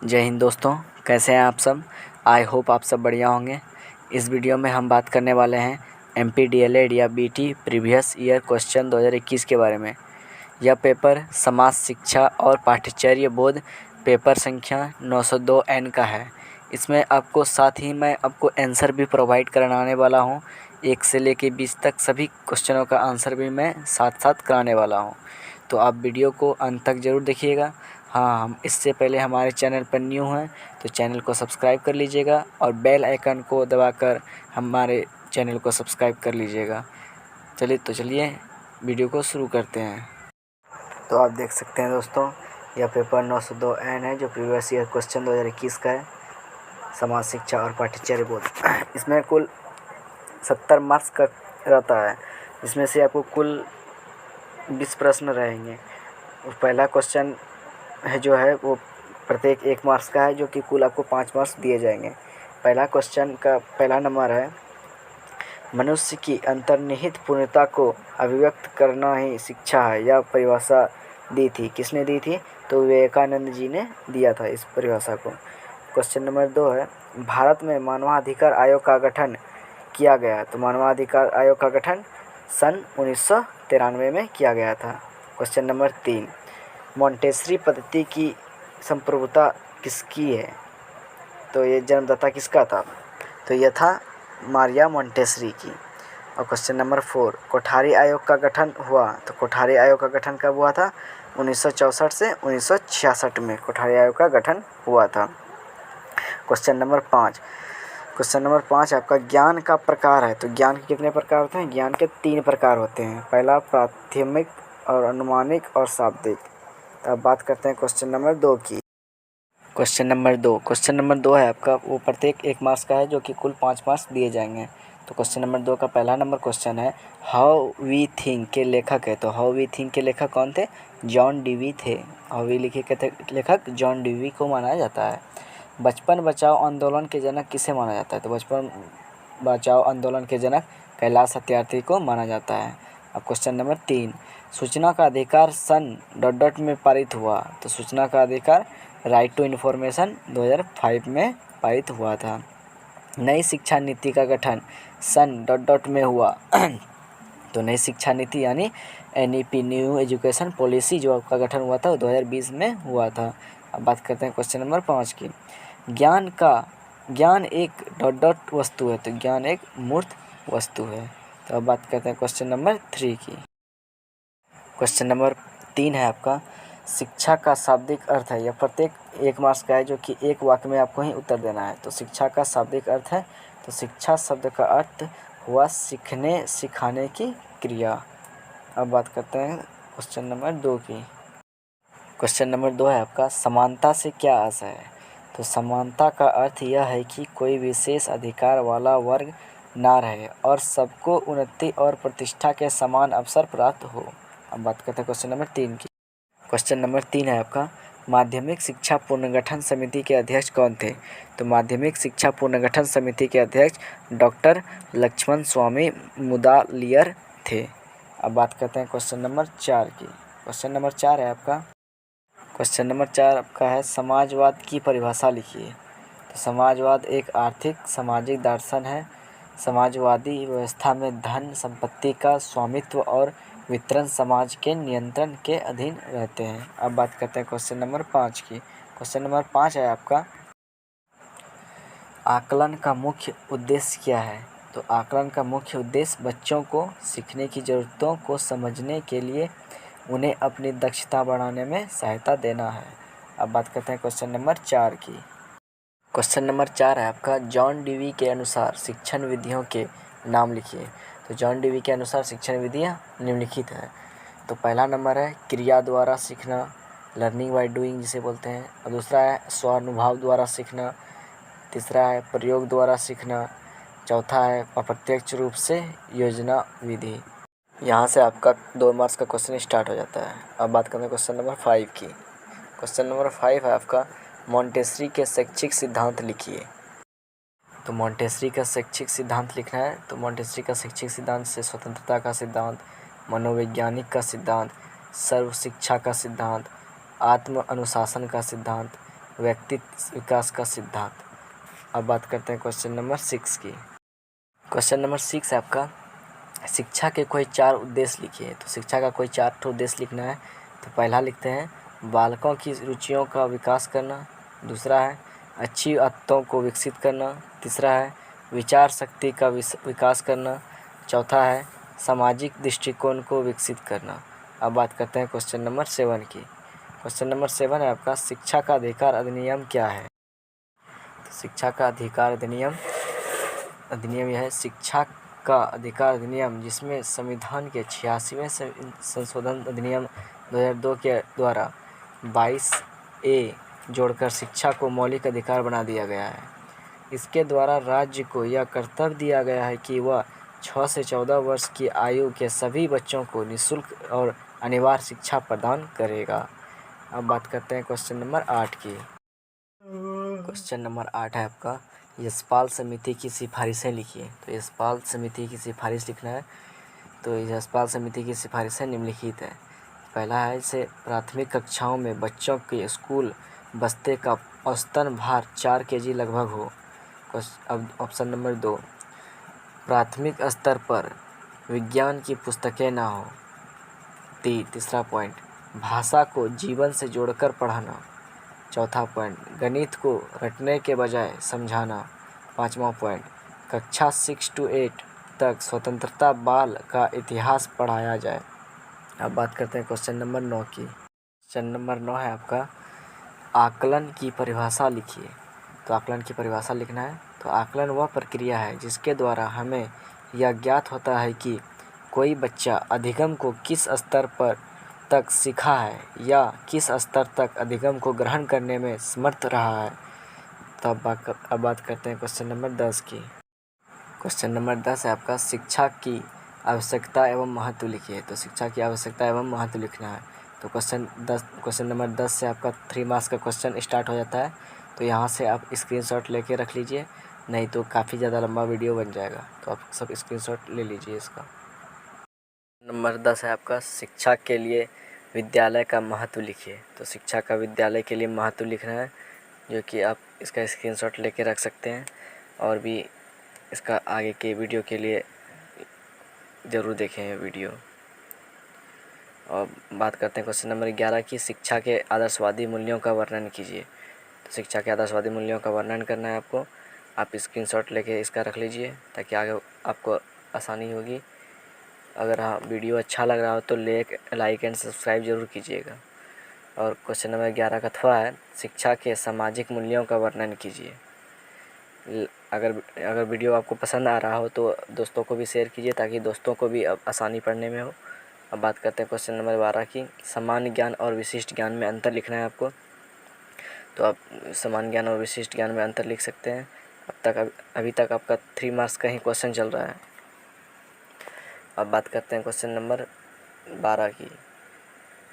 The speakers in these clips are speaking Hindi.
जय हिंद दोस्तों, कैसे हैं आप सब। आई होप आप सब बढ़िया होंगे। इस वीडियो में हम बात करने वाले हैं MPDLED या BT प्रीवियस ईयर क्वेश्चन 2021 के बारे में। यह पेपर समाज शिक्षा और पाठ्यचर्या बोध पेपर संख्या 902N का है। इसमें आपको साथ ही मैं आपको आंसर भी प्रोवाइड कराने वाला हूं। 1 से लेकर 20 तक सभी क्वेश्चनों का आंसर भी मैं साथ साथ कराने वाला हूं, तो आप वीडियो को अंत तक ज़रूर देखिएगा। हाँ, हम इससे पहले हमारे चैनल पर न्यू हैं तो चैनल को सब्सक्राइब कर लीजिएगा और बेल आइकन को दबाकर हमारे चैनल को सब्सक्राइब कर लीजिएगा। चलिए वीडियो को शुरू करते हैं। तो आप देख सकते हैं दोस्तों, यह पेपर 902N है जो प्रीवियस ईयर क्वेश्चन 2021 का है, समाज शिक्षा और पाठ्यचर्या बोध। इसमें कुल 70 मार्क्स का रहता है, जिसमें से आपको कुल 20 प्रश्न रहेंगे। पहला क्वेश्चन है जो है वो प्रत्येक 1 मार्क्स का है, जो कि कुल आपको 5 मार्क्स दिए जाएंगे। पहला क्वेश्चन का पहला नंबर है, मनुष्य की अंतर्निहित पूर्णता को अभिव्यक्त करना ही शिक्षा है। यह परिभाषा दी थी, किसने दी थी? तो विवेकानंद जी ने दिया था इस परिभाषा को। क्वेश्चन नंबर 2 है, भारत में मानवाधिकार आयोग का गठन किया गया। तो मानवाधिकार आयोग का गठन सन 1993 में किया गया था। क्वेश्चन नंबर 3, मॉन्टेसरी पद्धति की संप्रभुता किसकी है? तो ये जन्मदाता किसका था? तो यह था मारिया मॉन्टेसरी की। और क्वेश्चन नंबर 4, कोठारी आयोग का गठन हुआ। तो कोठारी आयोग का गठन कब हुआ था? 1964 से 1966 में कोठारी आयोग का गठन हुआ था। क्वेश्चन नंबर 5 आपका ज्ञान का प्रकार है। तो ज्ञान के कितने प्रकार होते हैं? ज्ञान के 3 प्रकार होते हैं। पहला प्राथमिक और अनुमानिक और शाब्दिक। अब बात करते हैं क्वेश्चन नंबर 2 की। क्वेश्चन नंबर 2 है आपका, वो प्रत्येक 1 मार्क्स का है, जो कि कुल 5 मार्क्स दिए जाएंगे। तो क्वेश्चन नंबर 2 का पहला नंबर क्वेश्चन है, हाउ वी थिंक के लेखक है। तो हाउ वी थिंक के लेखक कौन थे? जॉन डीवी थे। हाउ वी लिखे के लेखक जॉन डीवी को माना जाता है। बचपन बचाओ आंदोलन के जनक किसे माना जाता है? तो बचपन बचाओ आंदोलन के जनक कैलाश सत्यार्थी को माना जाता है। अब क्वेश्चन नंबर 3, सूचना का अधिकार सन ... में पारित हुआ। तो सूचना का अधिकार राइट टू इन्फॉर्मेशन 2005 में पारित हुआ था। नई शिक्षा नीति का गठन सन ... में हुआ। तो नई शिक्षा नीति यानी NEP न्यू एजुकेशन पॉलिसी जो का गठन हुआ था वो 2020 में हुआ था। अब बात करते हैं क्वेश्चन नंबर 5 की। ज्ञान एक ... वस्तु है। तो ज्ञान एक मूर्त वस्तु है। तो अब बात करते हैं क्वेश्चन नंबर 3 की। क्वेश्चन नंबर 3 है आपका, शिक्षा का शाब्दिक अर्थ है। यह प्रत्येक 1 मार्क्स का है, जो कि 1 वाक्य में आपको ही उत्तर देना है। तो शिक्षा का शाब्दिक अर्थ है, तो शिक्षा शब्द का अर्थ हुआ सीखने सिखाने की क्रिया। अब बात करते हैं क्वेश्चन नंबर 2 की। क्वेश्चन नंबर 2 है आपका, समानता से क्या आशय है। तो समानता का अर्थ यह है कि कोई विशेष अधिकार वाला वर्ग ना रहे और सबको उन्नति और प्रतिष्ठा के समान अवसर प्राप्त हो। अब बात करते हैं क्वेश्चन नंबर 3 की। क्वेश्चन नंबर 3 है आपका, माध्यमिक शिक्षा पुनर्गठन समिति के अध्यक्ष कौन थे? तो माध्यमिक शिक्षा पुनर्गठन समिति के अध्यक्ष डॉक्टर लक्ष्मण स्वामी मुदालियर थे। अब बात करते हैं क्वेश्चन नंबर 4 की। क्वेश्चन नंबर 4 है आपका, क्वेश्चन नंबर 4 आपका है, समाजवाद की परिभाषा लिखिए। तो समाजवाद एक आर्थिक सामाजिक दर्शन है। समाजवादी व्यवस्था में धन संपत्ति का स्वामित्व और वितरण समाज के नियंत्रण के अधीन रहते हैं। अब बात करते हैं क्वेश्चन नंबर 5 की। क्वेश्चन नंबर 5 है आपका, आकलन का मुख्य उद्देश्य क्या है? तो आकलन का मुख्य उद्देश्य बच्चों को सीखने की ज़रूरतों को समझने के लिए उन्हें अपनी दक्षता बढ़ाने में सहायता देना है। अब बात करते हैं क्वेश्चन नंबर 4 की। क्वेश्चन नंबर 4 है आपका, जॉन डीवी के अनुसार शिक्षण विधियों के नाम लिखिए। तो जॉन डीवी के अनुसार शिक्षण विधियाँ निम्नलिखित हैं। तो पहला नंबर है क्रिया द्वारा सीखना, लर्निंग बाय डूइंग जिसे बोलते हैं। और दूसरा है स्वानुभव द्वारा सीखना। तीसरा है प्रयोग द्वारा सीखना। चौथा है अप्रत्यक्ष रूप से योजना विधि। यहाँ से आपका 2 मार्क्स का क्वेश्चन स्टार्ट हो जाता है। अब बात करते हैं क्वेश्चन नंबर 5 की। क्वेश्चन नंबर 5 है आपका, मॉन्टेसरी के शैक्षिक सिद्धांत लिखिए। तो मॉन्टेसरी का शैक्षिक सिद्धांत लिखना है। तो मॉन्टेसरी का शैक्षिक सिद्धांत से स्वतंत्रता का सिद्धांत, मनोवैज्ञानिक का सिद्धांत, सर्व शिक्षा का सिद्धांत, आत्म अनुशासन का सिद्धांत, व्यक्तित्व विकास का सिद्धांत। अब बात करते हैं क्वेश्चन नंबर 6 की। क्वेश्चन नंबर 6 है आपका, शिक्षा के कोई 4 उद्देश्य लिखिए। तो शिक्षा का कोई 4 उद्देश्य लिखना है। तो पहला लिखते हैं बालकों की रुचियों का विकास करना, दूसरा है अच्छी आदतों को विकसित करना, तीसरा है विचार शक्ति का विकास करना, चौथा है सामाजिक दृष्टिकोण को विकसित करना। अब बात करते हैं क्वेश्चन नंबर 7 की। क्वेश्चन नंबर 7 है आपका, शिक्षा का अधिकार अधिनियम क्या है। तो शिक्षा का अधिकार अधिनियम यह है शिक्षा का अधिकार अधिनियम, जिसमें संविधान के 86वें संशोधन अधिनियम 2002 के द्वारा 22A जोड़कर शिक्षा को मौलिक अधिकार बना दिया गया है। इसके द्वारा राज्य को यह कर्तव्य दिया गया है कि वह 6 से 14 वर्ष की आयु के सभी बच्चों को निःशुल्क और अनिवार्य शिक्षा प्रदान करेगा। अब बात करते हैं क्वेश्चन नंबर 8 की। क्वेश्चन नंबर 8 है आपका, यशपाल समिति की सिफारिशें लिखिए। तो यशपाल समिति की सिफारिश लिखना है। तो यशपाल समिति की सिफारिशें निम्नलिखित है। पहला है, इसे प्राथमिक कक्षाओं में बच्चों के स्कूल बस्ते का औसतन भार 4 kg लगभग हो। अब ऑप्शन नंबर 2, प्राथमिक स्तर पर विज्ञान की पुस्तकें ना हो। तीसरा पॉइंट, भाषा को जीवन से जोड़कर पढ़ाना। चौथा पॉइंट, गणित को रटने के बजाय समझाना। पांचवा पॉइंट, कक्षा 6 से 8 तक स्वतंत्रता बाल का इतिहास पढ़ाया जाए। अब बात करते हैं क्वेश्चन नंबर 9 की। क्वेश्चन नंबर 9 है आपका, आकलन की परिभाषा लिखिए। तो आकलन की परिभाषा लिखना है। तो आकलन वह प्रक्रिया है जिसके द्वारा हमें यह ज्ञात होता है कि कोई बच्चा अधिगम को किस स्तर पर तक सीखा है या किस स्तर तक अधिगम को ग्रहण करने में समर्थ रहा है। तो अब बात करते हैं क्वेश्चन नंबर 10 की। क्वेश्चन नंबर 10 है आपका, शिक्षा की आवश्यकता एवं महत्व लिखिए। तो शिक्षा की आवश्यकता एवं महत्व लिखना है। तो क्वेश्चन नंबर 10 से आपका 3 मार्क्स का क्वेश्चन स्टार्ट हो जाता है। तो यहाँ से आप स्क्रीनशॉट लेके रख लीजिए, नहीं तो काफ़ी ज़्यादा लंबा वीडियो बन जाएगा। तो आप सब स्क्रीनशॉट ले लीजिए इसका। नंबर 10 है आपका, शिक्षा के लिए विद्यालय का महत्व लिखिए। तो शिक्षा का विद्यालय के लिए महत्व लिखना है, जो कि आप इसका स्क्रीनशॉट लेके रख सकते हैं और भी इसका आगे के वीडियो के लिए ज़रूर देखें ये वीडियो। और बात करते हैं क्वेश्चन नंबर 11 की, शिक्षा के आदर्शवादी मूल्यों का वर्णन कीजिए। तो शिक्षा के आदर्शवादी मूल्यों का वर्णन करना है आपको। आप स्क्रीनशॉट लेके इसका रख लीजिए ताकि आगे आपको आसानी होगी। अगर हाँ वीडियो अच्छा लग रहा हो तो लाइक एंड सब्सक्राइब जरूर कीजिएगा। और क्वेश्चन नंबर 11 का थवा है, शिक्षा के सामाजिक मूल्यों का वर्णन कीजिए। अगर वीडियो आपको पसंद आ रहा हो तो दोस्तों को भी शेयर कीजिए ताकि दोस्तों को भी अब आसानी पढ़ने में हो। अब बात करते हैं क्वेश्चन नंबर 12 की, सामान्य ज्ञान और विशिष्ट ज्ञान में अंतर लिखना है आपको। तो आप सामान्य ज्ञान और विशिष्ट ज्ञान में अंतर लिख सकते हैं। अभी तक आपका 3 मार्क्स का ही क्वेश्चन चल रहा है। अब बात करते हैं क्वेश्चन नंबर 12 की।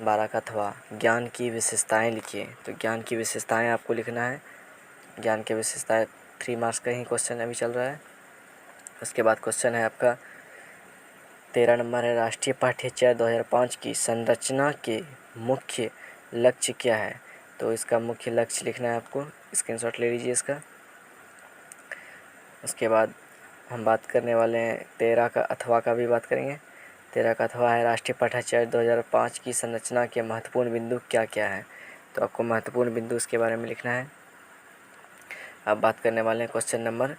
12 का थवा, ज्ञान की विशेषताएं लिखिए। तो ज्ञान की विशेषताएं आपको लिखना है। ज्ञान की विशेषताएं 3 मार्क्स का ही क्वेश्चन अभी चल रहा है। उसके बाद क्वेश्चन है आपका 13 नंबर है, राष्ट्रीय पाठ्यचर्या 2005 की संरचना के मुख्य लक्ष्य क्या है। तो इसका मुख्य लक्ष्य लिखना है आपको, स्क्रीनशॉट ले लीजिए इसका। उसके बाद हम बात करने वाले हैं 13 का अथवा का भी बात करेंगे। 13 का अथवा है, राष्ट्रीय पाठ्यचर्या 2005 की संरचना के महत्वपूर्ण बिंदु क्या क्या हैं। तो आपको महत्वपूर्ण बिंदु इसके बारे में लिखना है। अब बात करने वाले हैं क्वेश्चन नंबर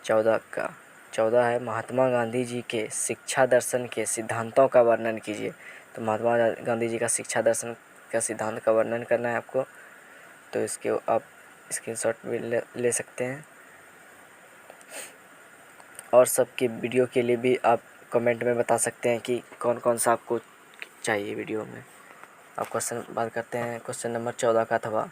14 का। 14 है, महात्मा गांधी जी के शिक्षा दर्शन के सिद्धांतों का वर्णन कीजिए। तो महात्मा गांधी जी का शिक्षा दर्शन का सिद्धांत का वर्णन करना है आपको। तो इसके आप स्क्रीनशॉट भी ले सकते हैं। और सबकी वीडियो के लिए भी आप कमेंट में बता सकते हैं कि कौन कौन सा आपको चाहिए वीडियो में। अब बात करते हैं क्वेश्चन नंबर 14 का था,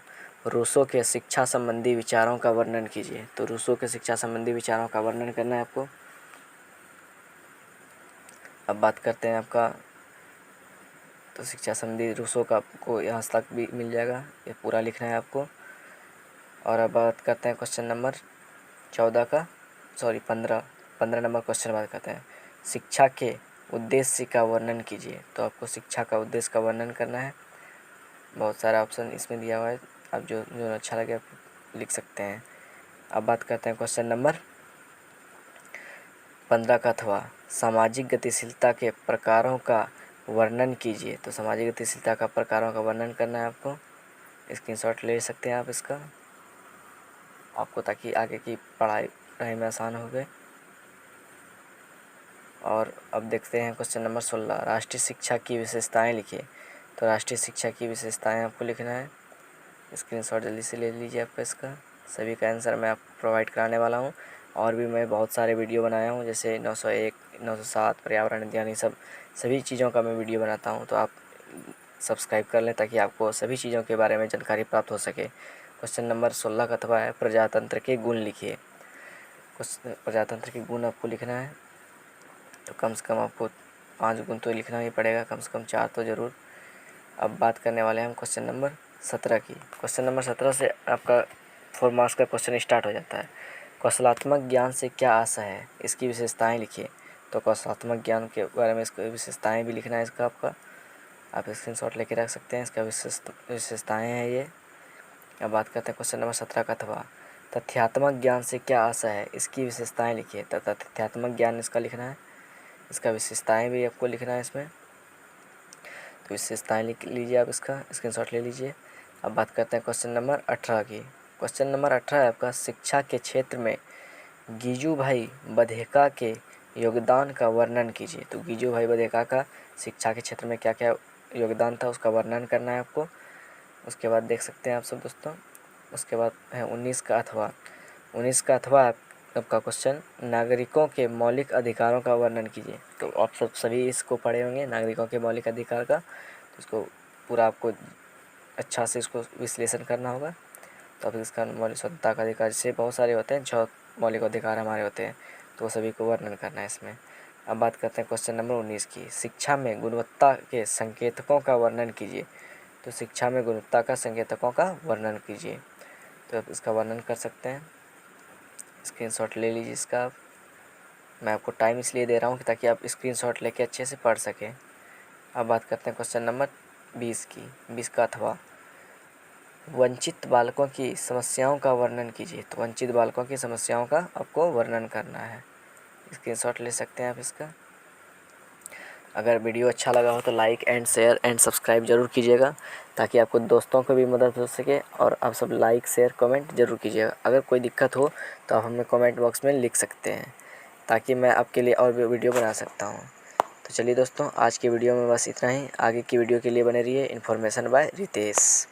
रूसो के शिक्षा संबंधी विचारों का वर्णन कीजिए। तो रूसो के शिक्षा संबंधी विचारों का वर्णन करना है आपको। अब बात करते हैं आपका, तो शिक्षा संबंधी रूसो का आपको यहाँ तक भी मिल जाएगा, ये पूरा लिखना है आपको। और अब बात करते हैं क्वेश्चन नंबर 14 का 15 नंबर क्वेश्चन बात करते हैं, शिक्षा के उद्देश्य का वर्णन कीजिए। तो आपको शिक्षा का उद्देश्य का वर्णन करना है। बहुत सारा ऑप्शन इसमें दिया हुआ है, आप जो जो अच्छा लगे आप लिख सकते हैं। अब बात करते हैं क्वेश्चन नंबर 15 का अथवा सामाजिक गतिशीलता के प्रकारों का वर्णन कीजिए। तो सामाजिक गतिशीलता का प्रकारों का वर्णन करना है आपको। स्क्रीनशॉट ले सकते हैं आप इसका, आपको ताकि आगे की पढ़ाई में आसान हो गए। और अब देखते हैं क्वेश्चन नंबर 16, राष्ट्रीय शिक्षा की विशेषताएं लिखिए। तो राष्ट्रीय शिक्षा की विशेषताएं आपको लिखना है। स्क्रीनशॉट जल्दी से ले लीजिए आपका इसका। सभी का आंसर मैं आपको प्रोवाइड कराने वाला हूं। और भी मैं बहुत सारे वीडियो बनाया हूं, जैसे 901, 907 पर्यावरण अध्ययन, सभी चीज़ों का मैं वीडियो बनाता हूं। तो आप सब्सक्राइब कर लें ताकि आपको सभी चीज़ों के बारे में जानकारी प्राप्त हो सके। क्वेश्चन नंबर 16 का अथवा है प्रजातंत्र के गुण लिखिए। प्रजातंत्र के गुण आपको लिखना है। तो कम से कम आपको 5 गुण तो लिखना ही पड़ेगा, कम से कम 4 तो ज़रूर। अब बात करने वाले हैं हम क्वेश्चन नंबर 17 की। क्वेश्चन नंबर 17 से आपका 4 मार्क्स का क्वेश्चन स्टार्ट हो जाता है। कौशलात्मक ज्ञान से क्या आशा है, इसकी विशेषताएं लिखिए। तो कौशलात्मक ज्ञान के बारे में इसको विशेषताएं भी लिखना है इसका आपका। आप स्क्रीनशॉट लेके रख सकते हैं, इसका विशेषताएं हैं ये। अब बात करते हैं क्वेश्चन नंबर 17 का अथवा तथ्यात्मक ज्ञान से क्या आशा है, इसकी विशेषताएं लिखिए। तथा तथ्यात्मक ज्ञान इसका लिखना है, इसका विशेषताएं भी आपको लिखना है इसमें। तो विशेषताएं लिख लीजिए आप, इसका स्क्रीनशॉट ले लीजिए। अब बात करते हैं क्वेश्चन नंबर 18 की। क्वेश्चन नंबर 18 है आपका शिक्षा के क्षेत्र में गिजुभाई बधेका के योगदान का वर्णन कीजिए। तो गिजुभाई बधेका का शिक्षा के क्षेत्र में क्या क्या योगदान था उसका वर्णन करना है आपको। उसके बाद देख सकते हैं आप सब दोस्तों। उसके बाद है 19 का अथवा। 19 का अथवा आपका क्वेश्चन नागरिकों के मौलिक अधिकारों का वर्णन कीजिए। तो आप सभी इसको पढ़े होंगे, नागरिकों के मौलिक अधिकार का। तो इसको पूरा आपको अच्छा से इसको विश्लेषण करना होगा। तो अब इसका मौलिक स्वतंत्रता का अधिकार, जैसे बहुत सारे होते हैं, 6 मौलिक अधिकार हमारे होते हैं, तो सभी को वर्णन करना है इसमें। अब बात करते हैं क्वेश्चन नंबर 19 की। शिक्षा में गुणवत्ता के संकेतकों का वर्णन कीजिए। तो शिक्षा में गुणवत्ता का संकेतकों का वर्णन कीजिए। तो आप इसका वर्णन कर सकते हैं। स्क्रीनशॉट ले लीजिए इसका। मैं आपको टाइम इसलिए दे रहा हूँ कि ताकि आप स्क्रीनशॉट लेके अच्छे से पढ़ सकें। अब बात करते हैं क्वेश्चन नंबर 20 की। 20 का अथवा वंचित बालकों की समस्याओं का वर्णन कीजिए। तो वंचित बालकों की समस्याओं का आपको वर्णन करना है। स्क्रीनशॉट ले सकते हैं आप इसका। अगर वीडियो अच्छा लगा हो तो like and share and subscribe ज़रूर कीजिएगा, ताकि आपको दोस्तों को भी मदद हो सके। और आप सब लाइक शेयर कमेंट ज़रूर कीजिएगा। अगर कोई दिक्कत हो तो आप हमें कमेंट बॉक्स में लिख सकते हैं, ताकि मैं आपके लिए और भी वीडियो बना सकता हूँ। तो चलिए दोस्तों, आज की वीडियो में बस इतना ही। आगे की वीडियो के लिए बने रहिए। Information by Ritesh.